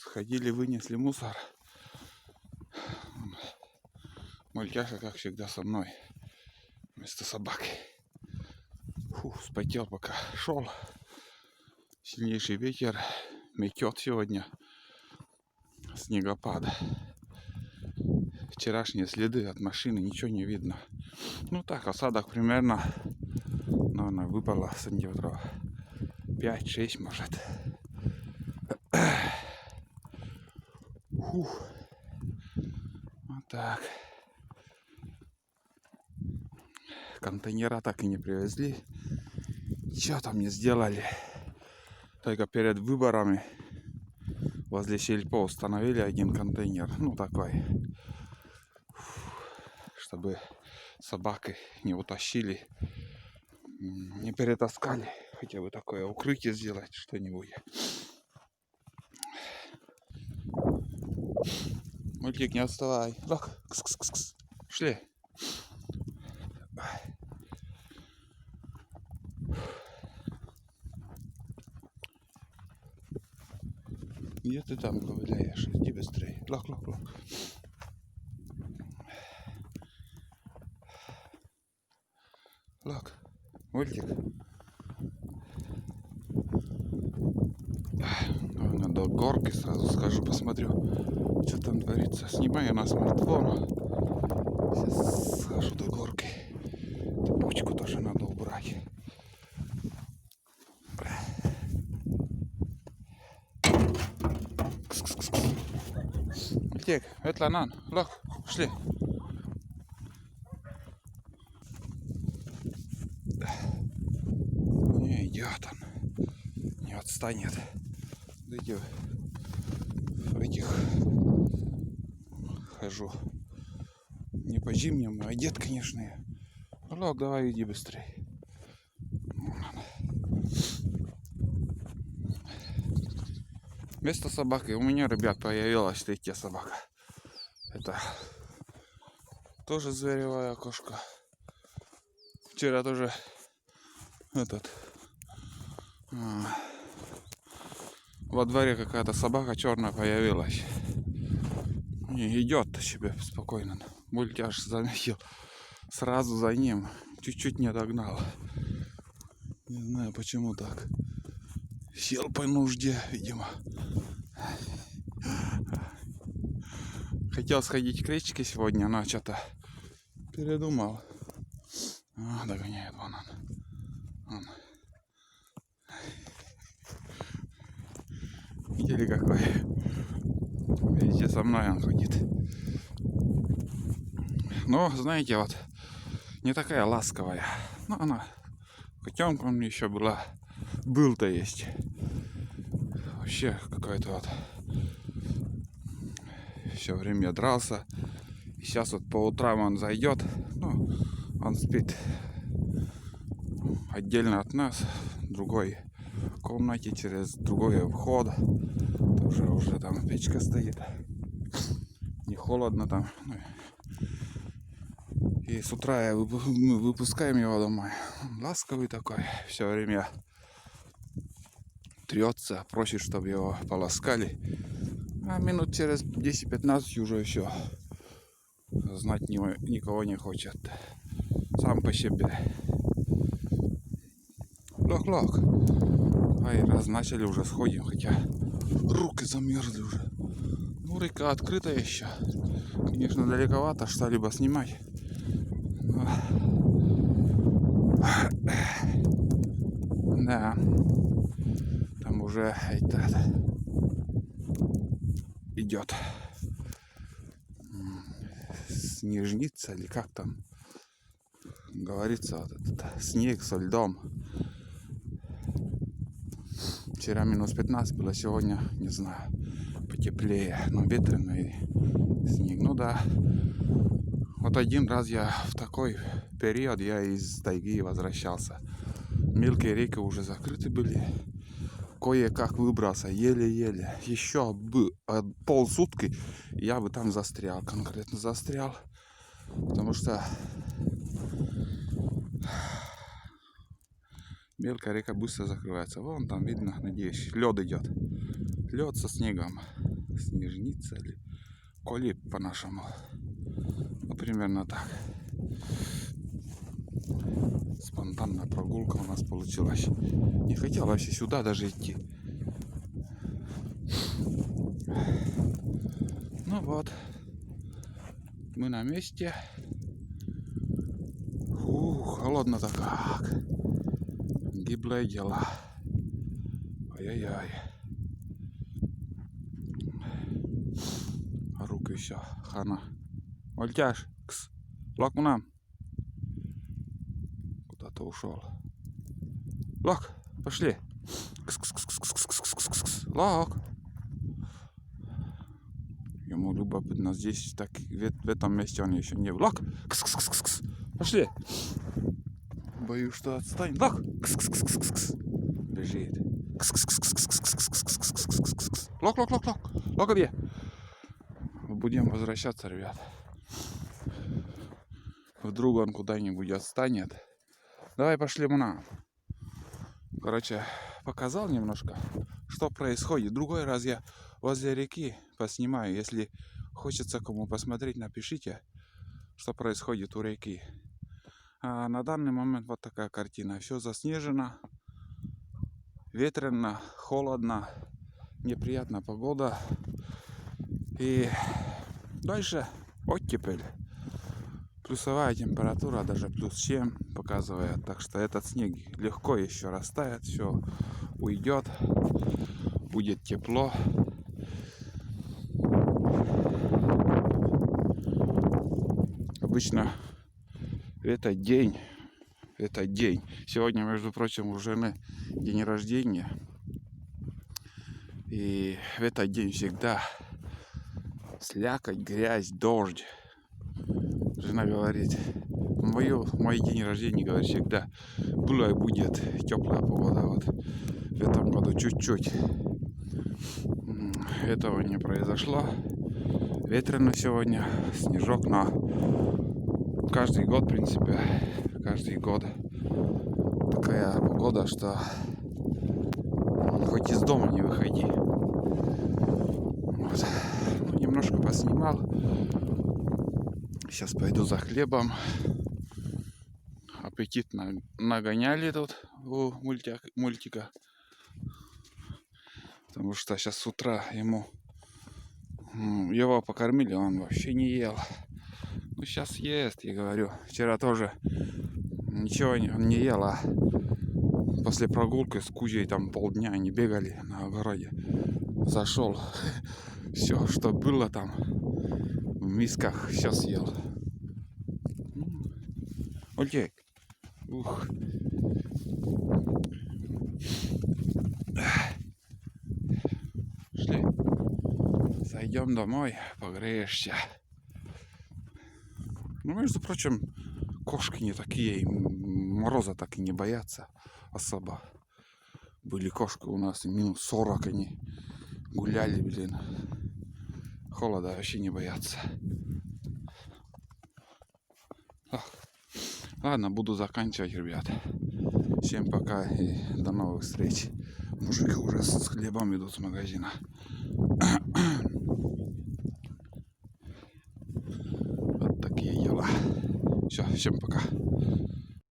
Сходили, вынесли мусор. Мультяша, как всегда, со мной. Вместо собаки. Фух, вспотел, пока шел. Сильнейший ветер. Метет сегодня. Снегопада. Вчерашние следы от машины, ничего не видно. Ну так, осадок примерно, наверное, выпало сантиметров 5-6, может. Фух. Вот так. Контейнера так и не привезли. Ничего там не сделали. Только перед выборами возле сельпо установили один контейнер. Ну такой. Чтобы собаки не утащили, не перетаскали. Хотя бы такое укрытие сделать, что-нибудь. Мультик, не отставай. Лок. Кс-кс-кс-кс. Шли. Где ты там ковыляешь? Иди быстрее. Лок. Лок. Мультик. До горки сразу схожу, посмотрю, что там творится. Снимаю на смартфон. Сейчас схожу до горки. Топочку тоже надо убрать. Мультик, это нан. Лок, шли. Не идет он. Не отстанет. Дайте в этих хожу. Не по зимнему, а одет, конечно. Лок, давай иди быстрее. Вместо собаки у меня, ребят, появилась третья собака. Это тоже зверевая кошка. Вчера тоже во дворе какая-то собака черная появилась. И идет себе спокойно. Мультяш заметил сразу за ним. Чуть-чуть не догнал. Не знаю, почему так. Сел по нужде, видимо. Хотел сходить к речке сегодня, но что-то передумал. Догоняет вон он. Видели какой? Видите, со мной он ходит. Но, знаете, вот не такая ласковая. Но она котенком еще был-то есть. Вообще какой-то вот все время дрался. И сейчас вот по утрам он зайдет. Ну, он спит отдельно от нас, в другой комнате, через другой вход. Тоже уже там печка стоит. Не холодно там. И с утра мы выпускаем его домой. Ласковый такой, все время трется, просит, чтобы его поласкали. А минут через 10-15 уже все. Знать никого не хочет. Сам по себе. Лок. Ай, раз начали уже сходим, хотя руки замерзли уже. Ну, река открыта еще. Конечно, далековато что-либо снимать. Да. Там уже идет снежница или как там говорится, вот этот снег со льдом. Вчера минус 15 было, сегодня, не знаю, потеплее, но ветреный снег. Ну да. Вот один раз я в такой период я из тайги возвращался. Мелкие реки уже закрыты были. Кое-как выбрался, еле-еле. Еще бы полсутки я бы там застрял, конкретно застрял. Потому что мелкая река быстро закрывается. Вон там видно, надеюсь, лед идет. Лед со снегом. снежница или колиб по-нашему. Ну, примерно так. Спонтанная прогулка у нас получилась. Не хотел вообще сюда даже идти. Ну вот. Мы на месте. Холодно-то как. Гиблое дело. Ай-яй-яй. Руки все. Хана. Ольтяж. Кс. Лок нам. Куда-то ушел. Лок, пошли. Кс-кс-кс-кс-кс-кс-кс-кс. Лок. Ему любопытно здесь, так в этом месте он еще не был. Лок. Кс-кс-кс-кс. Пошли. Боюсь, что отстанет. Лок. Кс-кс-кс-кс-кс. Бежит. Кс-кс-кс-кс-кс-кс-кс-кс-кс. Лок, лок, лок, лок. Лок, где? Будем возвращаться, ребят. Вдруг он куда-нибудь отстанет. Давай пошли на. Короче, показал немножко, что происходит. Другой раз я возле реки поснимаю. Если хочется кому посмотреть, напишите, что происходит у реки. А на данный момент вот такая картина. Все заснежено, ветрено, холодно, неприятная погода. И дальше оттепель. Плюсовая температура, даже плюс 7 показывает. Так что этот снег легко еще растает, все уйдет, будет тепло. Обычно этот день, сегодня, между прочим, у жены день рождения. И в этот день всегда слякоть, грязь, дождь. Жена говорит, мой день рождения, говорит, всегда было и будет теплая погода. Вот в этом году чуть-чуть этого не произошло. Ветрено сегодня, снежок, но каждый год, в принципе, каждый год такая погода, что хоть из дома не выходи. Вот. Ну, немножко поснимал. Сейчас пойду за хлебом. Аппетит нагоняли тут у мультика. Потому что сейчас с утра его покормили, он вообще не ел. Ну сейчас ест, я говорю. Вчера тоже ничего он не ел, а после прогулки с Кузей там полдня они бегали на огороде. Зашел, все, что было там в мисках, все съел. Окей. Ух. Шли. Зайдем домой, погреешься. Ну, между прочим, кошки не такие, мороза так и не боятся особо. Были кошки у нас, минус 40 они гуляли, блин. Холода вообще не боятся. Ладно, буду заканчивать, ребят. Всем пока и до новых встреч. Мужики уже с хлебом идут с магазина. Вот такие дела. Все, всем пока.